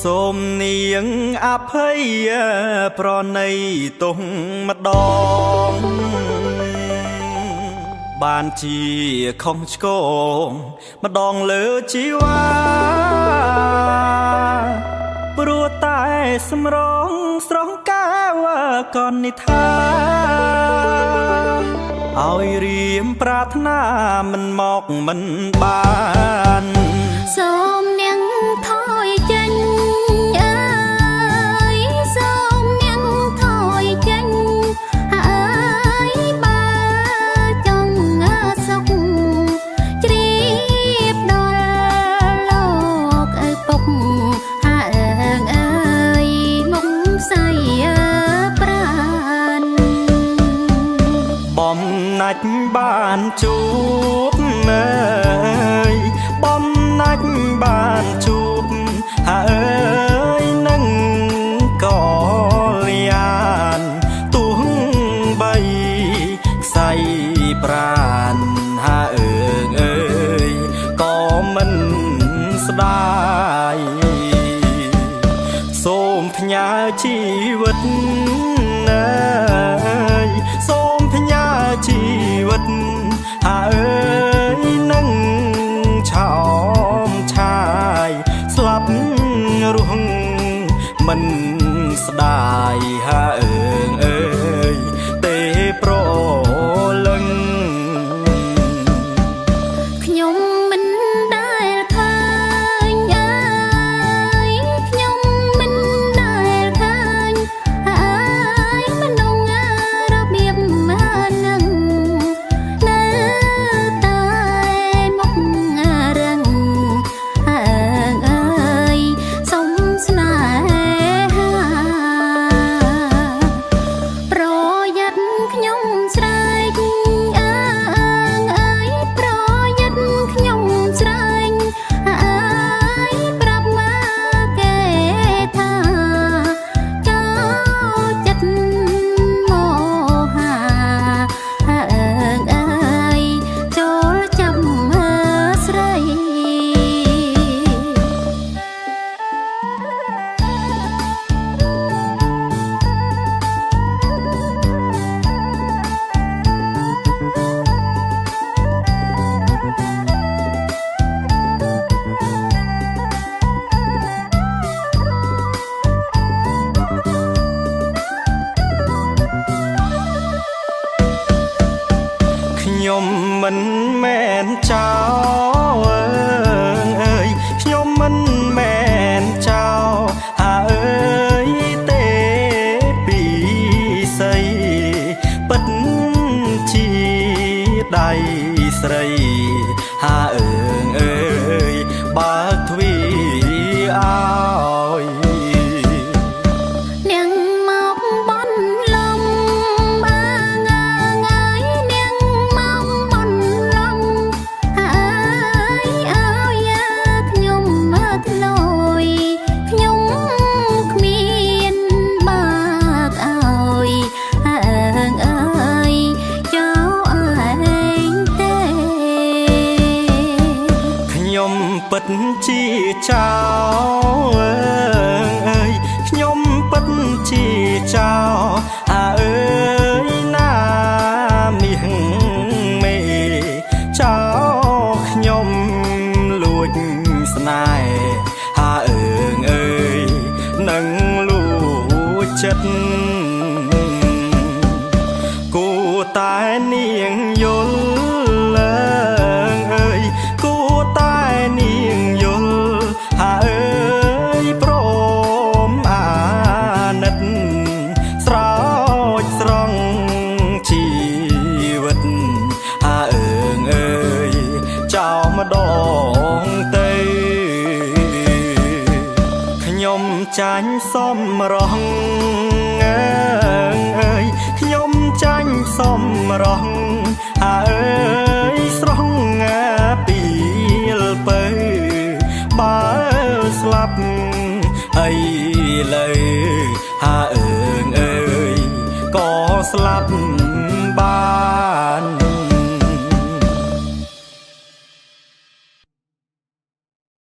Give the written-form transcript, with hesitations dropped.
សូមនាងអភ័យប្រណីទុំម្ដងបានជាខុសឆ្គងម្ដងលើជីវ៉ាព្រោះតែសម្រងស្រស់កែវកននិថាឲ្យរៀមប្រាថ្នាមិនមកមិនបានសូមនាងថយចេញអើយសូមនាងថយចេញអើយបើចង់សុខជ្រាបដល់លោកឪពុកហើងអើយមុខស្អីប្រានបំណាច់បានជួបអើយបំណាច់បានជួបហើយនឹងក៏លៀនទុំបីខ្សែប្រានហើយអើយក៏មិនស្ដាយសូមផ្ញើជីវិតអើយសូមផ្ញើជីវិតហើយនឹងឆោមឆាយស្លាប់រស់មិនស្ដាយហើយអើយទេប្រលឹងខ្ញុំមិនដែលឃើញអើយខ្ញុំមិនដែលឃើញអើយមនុស្សរបៀបនឹងនៅតែមុខរឹងអើយសុំស្នេហាប្រយ័ត្នខ្ញុំស្រែកអើយប្រយ័ត្នខ្ញុំស្រែកអើយប្រាប់មកគេថាចូលចិត្តមកហាអើយចូលចាំស្រីខ្ញុំមិនមែនចោលអើយខ្ញុំមិនមែនចោលហើយទេពីស័យពិតជាដៃស្រីហើយអើយបើកទ្វារឲ្យនាងមកបន់លំអើយនាងមកបន់លំអើយខ្ញុំមកលយខ្ញុំគ្មានបាកឲ្យអើយចោលឯងទេខ្ញុំពិតជាចោលអើយខ្ញុំពិតជាចោលអើយណាមាសមេចោលខ្ញុំលួចស្នេហ៍អើយនឹងលួចចិត្តគួរតែនាងយល់អើយគួរតែនាងយល់ហើយព្រមអាណិតស្រោចស្រង់ជីវិតហើយអើយចោលម្ដងទៅខ្ញុំចាញ់សំរងអើយខ្ញុំចាញ់សំរងហើយ